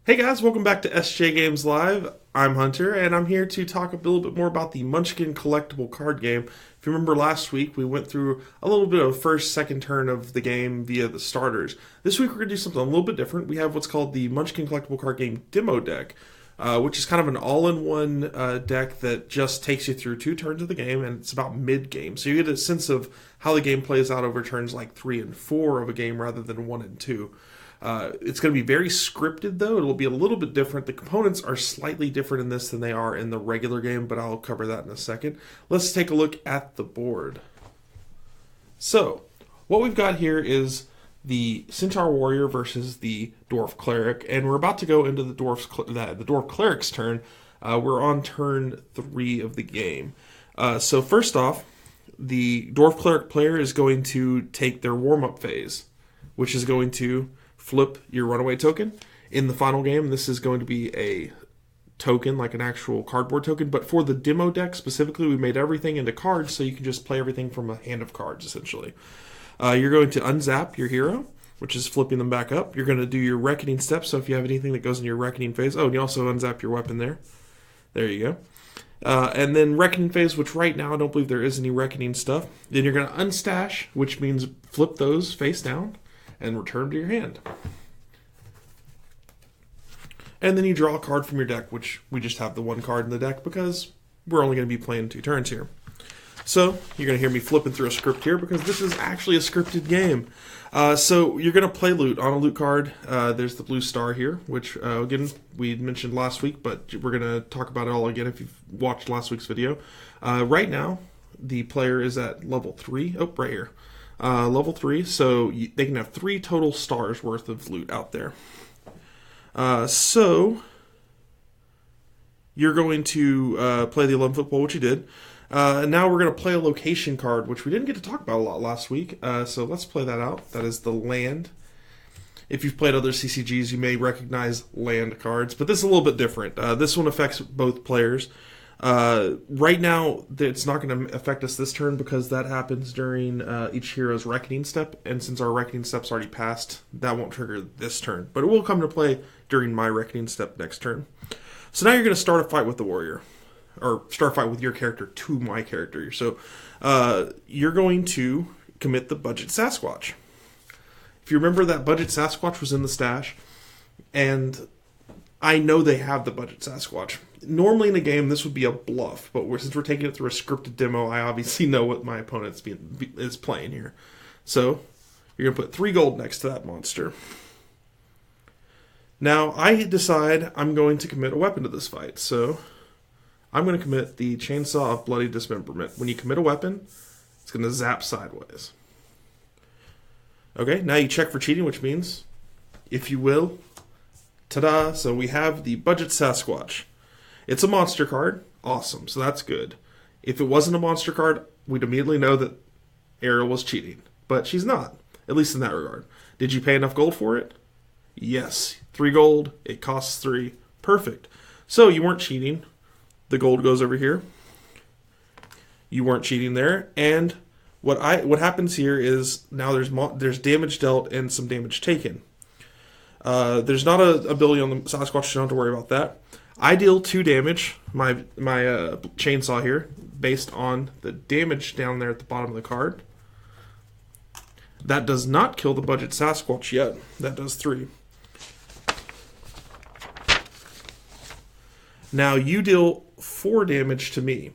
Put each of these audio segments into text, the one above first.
Hey guys, welcome back to SJ Games Live. I'm Hunter, and I'm here to talk a little bit more about the Munchkin Collectible Card Game. If you remember last week, we went through a little bit of first, second turn of the game via the starters. This week we're going to do something a little bit different. We have what's called the Munchkin Collectible Card Game Demo Deck, which is kind of an all-in-one deck that just takes you through 2 turns of the game, and it's about mid-game. So you get a sense of how the game plays out over turns like 3 and 4 of a game rather than 1 and 2. It's going to be very scripted, though. It'll be a little bit different. The components are slightly different in this than they are in the regular game, but I'll cover that in a second. Let's take a look at the board. So, what we've got here is the Centaur Warrior versus the Dwarf Cleric, and we're about to go into the Dwarf Cleric's turn. We're on turn 3 of the game. So first off, the Dwarf Cleric player is going to take their warm-up phase, which is going to flip your runaway token. In the final game, this is going to be a token, like an actual cardboard token, but for the demo deck specifically, we made everything into cards, so you can just play everything from a hand of cards, essentially. You're going to unzap your hero, which is flipping them back up. You're going to do your reckoning steps, so if you have anything that goes in your reckoning phase, and you also unzap your weapon there. There you go. And then reckoning phase, which right now I don't believe there is any reckoning stuff. Then you're going to unstash, which means flip those face down and return to your hand. And then you draw a card from your deck, which we just have the 1 card in the deck because we're only going to be playing 2 turns here. So you're going to hear me flipping through a script here because this is actually a scripted game. So you're going to play loot. On a loot card, there's the blue star here, which again we mentioned last week, but we're going to talk about it all again if you've watched last week's video. Right now, the player is at level 3. Oh, right here. Level 3, so they can have 3 total stars worth of loot out there. So you're going to play the 11-foot pole, which you did. Now we're going to play a location card, which we didn't get to talk about a lot last week. So let's play that out. That is the land. If you've played other CCGs, you may recognize land cards, but this is a little bit different. This one affects both players. Right now, it's not going to affect us this turn because that happens during each hero's reckoning step, and since our reckoning step's already passed, that won't trigger this turn. But it will come to play during my reckoning step next turn. So now you're going to start a fight with the warrior, or start a fight with your character to my character. So you're going to commit the Budget Sasquatch. If you remember, that Budget Sasquatch was in the stash, and I know they have the Budget Sasquatch. Normally in a game, this would be a bluff, but since we're taking it through a scripted demo, I obviously know what my opponent is playing here. So, you're going to put 3 gold next to that monster. Now, I decide I'm going to commit a weapon to this fight, so I'm going to commit the Chainsaw of Bloody Dismemberment. When you commit a weapon, it's going to zap sideways. Okay, now you check for cheating, which means, if you will, ta-da! So we have the Budget Sasquatch. It's a monster card. Awesome. So that's good. If it wasn't a monster card, we'd immediately know that Ariel was cheating. But she's not, at least in that regard. Did you pay enough gold for it? Yes. 3 gold. It costs 3. Perfect. So you weren't cheating. The gold goes over here. You weren't cheating there. And what happens here is now there's damage dealt and some damage taken. There's not an ability on the Sasquatch, so you don't have to worry about that. I deal 2 damage, my chainsaw here, based on the damage down there at the bottom of the card. That does not kill the Budget Sasquatch yet. That does 3. Now you deal 4 damage to me.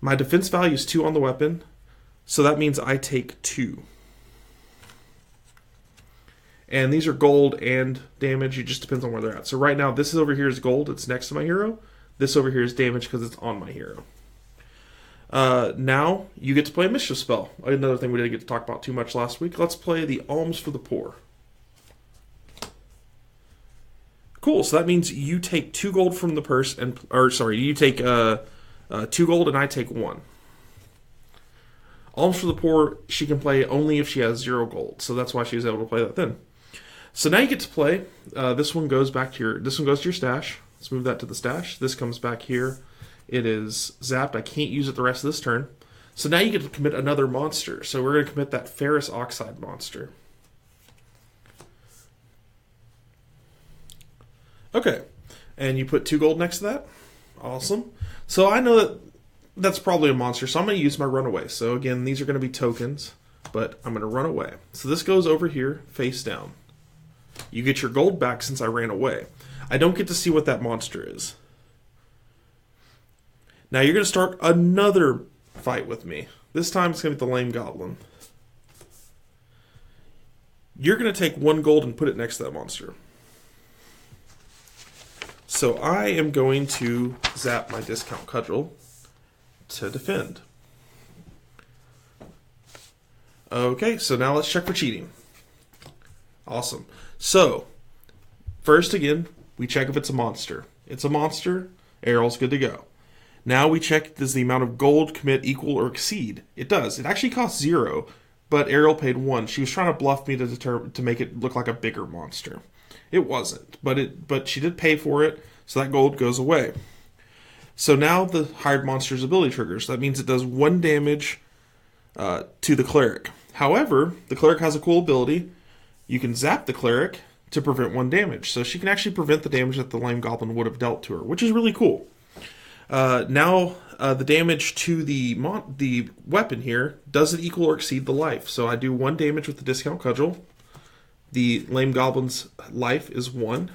My defense value is 2 on the weapon, so that means I take 2. And these are gold and damage. It just depends on where they're at. So right now, this over here is gold. It's next to my hero. This over here is damage because it's on my hero. Now, you get to play a Mischief Spell. Another thing we didn't get to talk about too much last week. Let's play the Alms for the Poor. Cool. So that means you take 2 gold from the purse. You take 2 gold and I take 1. Alms for the Poor, she can play only if she has 0 gold. So that's why she was able to play that then. So now you get to play. This one goes to your stash. Let's move that to the stash. This comes back here. It is zapped. I can't use it the rest of this turn. So now you get to commit another monster. So we're going to commit that Ferrous Oxide monster. Okay. And you put 2 gold next to that? Awesome. So I know that that's probably a monster, so I'm going to use my runaway. So again, these are going to be tokens, but I'm going to run away. So this goes over here, face down. You get your gold back since I ran away. I don't get to see what that monster is. Now you're going to start another fight with me. This time it's going to be the lame goblin. You're going to take 1 gold and put it next to that monster. So I am going to zap my discount cudgel to defend. Okay, so now let's check for cheating. Awesome. So, first again, we check if it's a monster. It's a monster, Errol's good to go. Now we check, does the amount of gold commit equal or exceed? It does. It actually costs 0, but Errol paid 1. She was trying to bluff me to make it look like a bigger monster. It wasn't, but she did pay for it, so that gold goes away. So now the hired monster's ability triggers. That means it does 1 damage to the Cleric. However, the Cleric has a cool ability. You can zap the Cleric to prevent 1 damage. So she can actually prevent the damage that the lame goblin would have dealt to her, which is really cool. Now, the damage to the weapon here doesn't equal or exceed the life. So I do 1 damage with the discount cudgel. The lame goblin's life is 1.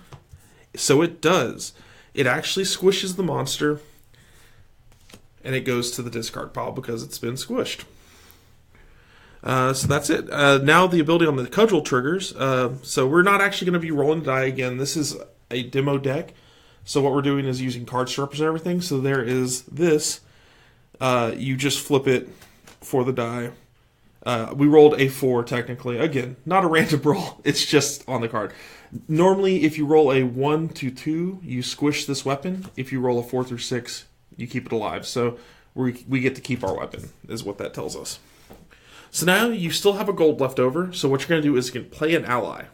So it does. It actually squishes the monster, and it goes to the discard pile because it's been squished. So that's it. Now the ability on the cudgel triggers. So we're not actually going to be rolling the die again. This is a demo deck. So what we're doing is using cards to represent everything. So there is this. You just flip it for the die. We rolled a 4 technically. Again, not a random roll. It's just on the card. Normally, if you roll a 1 to 2, you squish this weapon. If you roll a 4 through 6, you keep it alive. So we get to keep our weapon, is what that tells us. So now you still have a gold left over. So what you're going to do is you can play an ally.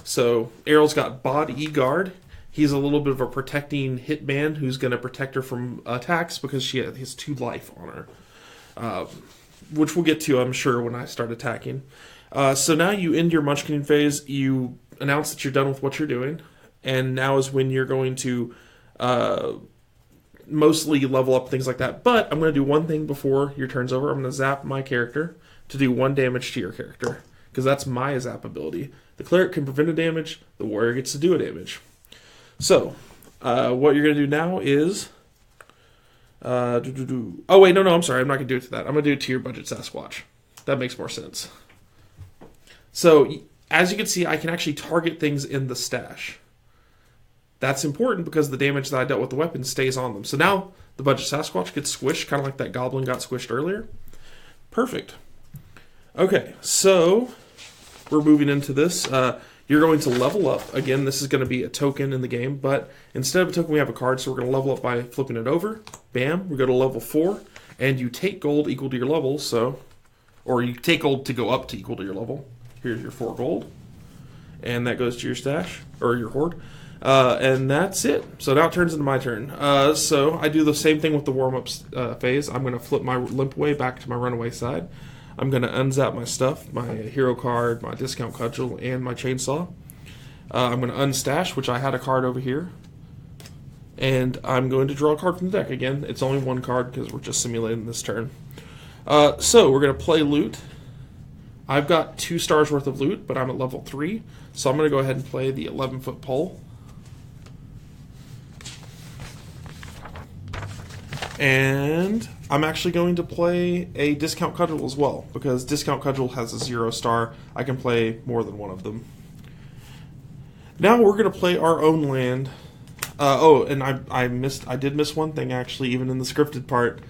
So Errol's got Bod E-Guard. He's a little bit of a protecting hitman who's going to protect her from attacks because she has 2 life on her. Which we'll get to, I'm sure, when I start attacking. So now you end your Munchkin phase. You announce that you're done with what you're doing. And now is when you're going to mostly level up, things like that. But I'm going to do one thing before your turn's over. I'm going to zap my character to do 1 damage to your character. Because that's my zap ability. The Cleric can prevent a damage. The Warrior gets to do a damage. So, what you're going to do now is... Oh, wait, no, I'm sorry. I'm not going to do it to that. I'm going to do it to your budget Sasquatch. That makes more sense. So, as you can see, I can actually target things in the stash. That's important because the damage that I dealt with the weapon stays on them. So now the budget Sasquatch gets squished, kind of like that goblin got squished earlier. Perfect. Okay, so we're moving into this. You're going to level up. Again, this is going to be a token in the game, but instead of a token, we have a card, so we're going to level up by flipping it over. Bam, we go to level 4, and you take gold equal to your level, or you take gold to go up to equal to your level. Here's your 4 gold, and that goes to your stash, or your hoard. And that's it. So now it turns into my turn. So I do the same thing with the warm-up phase. I'm going to flip my limp away back to my runaway side. I'm going to unzap my stuff, my hero card, my discount cudgel, and my chainsaw. I'm going to unstash, which I had a card over here. And I'm going to draw a card from the deck. Again, it's only 1 card because we're just simulating this turn. So we're going to play loot. I've got 2 stars worth of loot, but I'm at level 3. So I'm going to go ahead and play the 11-foot pole. And I'm actually going to play a discount cudgel as well, because discount cudgel has a 0 star. I can play more than one of them. Now we're going to play our own land. And I did miss one thing actually, even in the scripted part,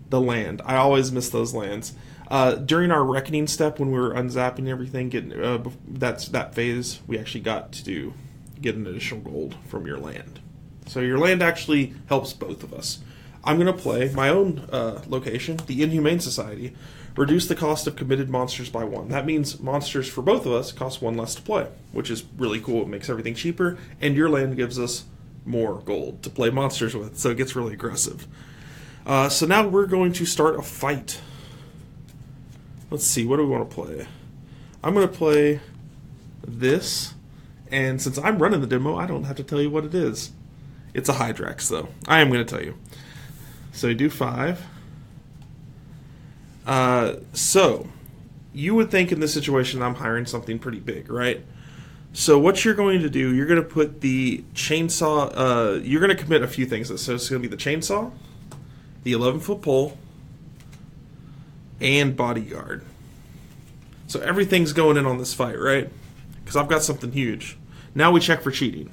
the land. I always miss those lands. During our reckoning step, when we were unzapping everything, that phase, we actually got to get an additional gold from your land. So your land actually helps both of us. I'm going to play my own location, the Inhumane Society. Reduce the cost of committed monsters by 1. That means monsters for both of us cost 1 less to play, which is really cool. It makes everything cheaper, and your land gives us more gold to play monsters with, so it gets really aggressive. So now we're going to start a fight. Let's see, what do we want to play? I'm going to play this, And since I'm running the demo, I don't have to tell you what it is. It's a Hydrax, though. I am going to tell you. So you do 5. So you would think in this situation I'm hiring something pretty big, right? So what you're going to do, you're going to put the chainsaw, you're going to commit a few things. So it's going to be the chainsaw, the 11-foot pole, and bodyguard. So everything's going in on this fight, right? Because I've got something huge. Now we check for cheating.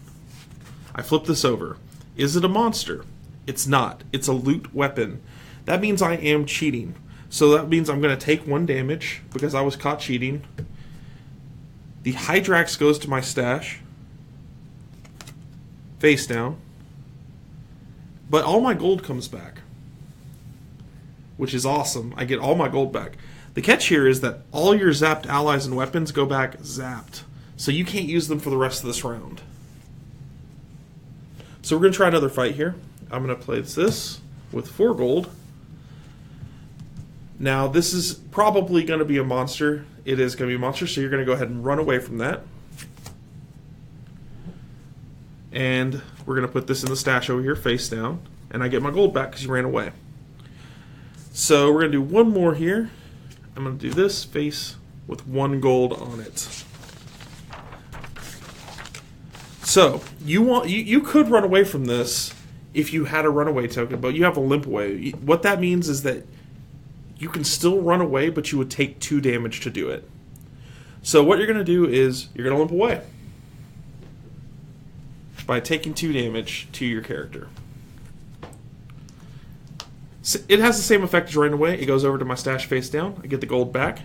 I flip this over. Is it a monster? It's not. It's a loot weapon. That means I am cheating. So that means I'm going to take 1 damage because I was caught cheating. The Hydrax goes to my stash. Face down. But all my gold comes back, which is awesome. I get all my gold back. The catch here is that all your zapped allies and weapons go back zapped. So you can't use them for the rest of this round. So we're going to try another fight here. I'm going to place this with 4 gold. Now this is probably going to be a monster. It is going to be a monster, so you're going to go ahead and run away from that. And we're going to put this in the stash over here, face down. And I get my gold back because you ran away. So we're going to do one more here. I'm going to do this face with 1 gold on it. So you could run away from this if you had a runaway token, but you have a limp away. What that means is that you can still run away, but you would take 2 damage to do it. So what you're going to do is you're going to limp away by taking 2 damage to your character. So it has the same effect as running away. It goes over to my stash face down. I get the gold back.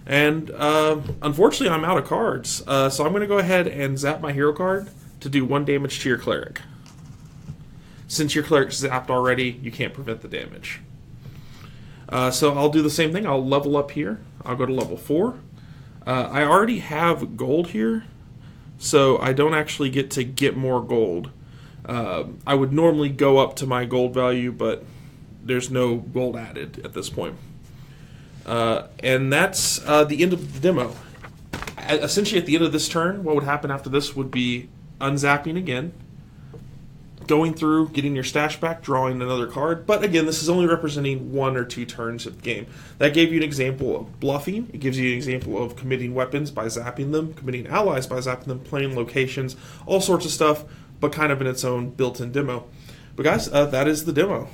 And unfortunately, I'm out of cards. So I'm going to go ahead and zap my hero card to do 1 damage to your cleric. Since your cleric's zapped already, you can't prevent the damage. So I'll do the same thing. I'll level up here. I'll go to level 4. I already have gold here, so I don't actually get to get more gold. I would normally go up to my gold value, but there's no gold added at this point. And that's the end of the demo. Essentially, at the end of this turn, what would happen after this would be unzapping again, going through, getting your stash back, drawing another card. But again, this is only representing 1 or 2 turns of the game. That gave you an example of bluffing. It gives you an example of committing weapons by zapping them, committing allies by zapping them, playing locations, all sorts of stuff, but kind of in its own built-in demo. But guys, that is the demo.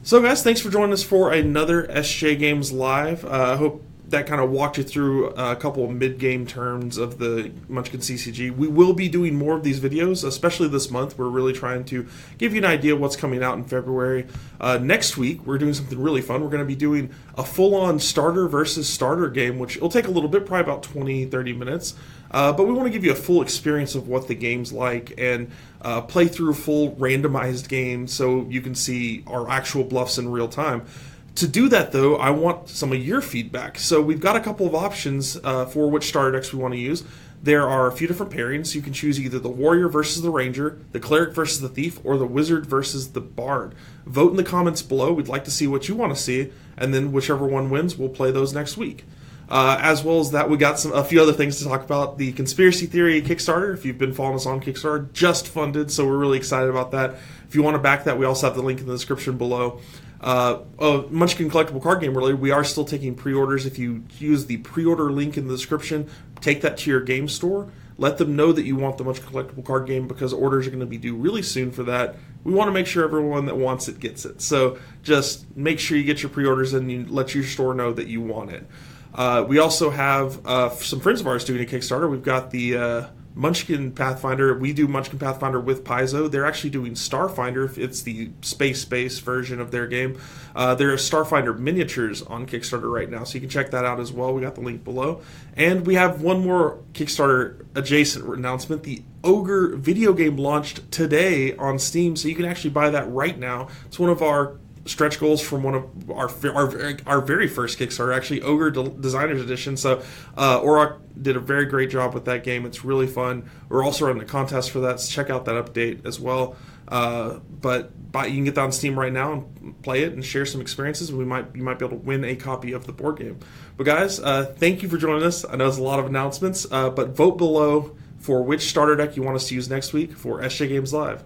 So guys, thanks for joining us for another SJ Games Live. I hope that kind of walked you through a couple of mid-game turns of the Munchkin CCG. We will be doing more of these videos, especially this month. We're really trying to give you an idea of what's coming out in February. Next week, we're doing something really fun. We're going to be doing a full-on starter versus starter game, which will take a little bit, probably about 20-30 minutes. But we want to give you a full experience of what the game's like and play through a full randomized game so you can see our actual bluffs in real time. To do that, though, I want some of your feedback. So we've got a couple of options for which starter decks we want to use. There are a few different pairings. You can choose either the warrior versus the ranger, the cleric versus the thief, or the wizard versus the bard. Vote in the comments below. We'd like to see what you want to see, and then whichever one wins, we'll play those next week. As well as that, we got a few other things to talk about. The Conspiracy Theory Kickstarter, if you've been following us on Kickstarter, just funded, so we're really excited about that. If you want to back that, we also have the link in the description below. Munchkin Collectible Card Game related, we are still taking pre-orders. If you use the pre-order link in the description, take that to your game store. Let them know that you want the Munchkin Collectible Card Game because orders are going to be due really soon for that. We want to make sure everyone that wants it gets it. So just make sure you get your pre-orders and you let your store know that you want it. We also have some friends of ours doing a Kickstarter. We've got the Munchkin Pathfinder. We do Munchkin Pathfinder with Paizo. They're actually doing Starfinder. It's the space version of their game. There are Starfinder miniatures on Kickstarter right now, so you can check that out as well. We got the link below. And we have one more Kickstarter adjacent announcement. The Ogre video game launched today on Steam, so you can actually buy that right now. It's one of our stretch goals from one of our very first Kickstarter, actually, Ogre Designers Edition. So Auroch did a very great job with that game. It's really fun. We're also running a contest for that, so check out that update as well. But you can get that on Steam right now and play it and share some experiences. You might be able to win a copy of the board game. But guys, thank you for joining us. I know there's a lot of announcements, but vote below for which starter deck you want us to use next week for SJ Games Live.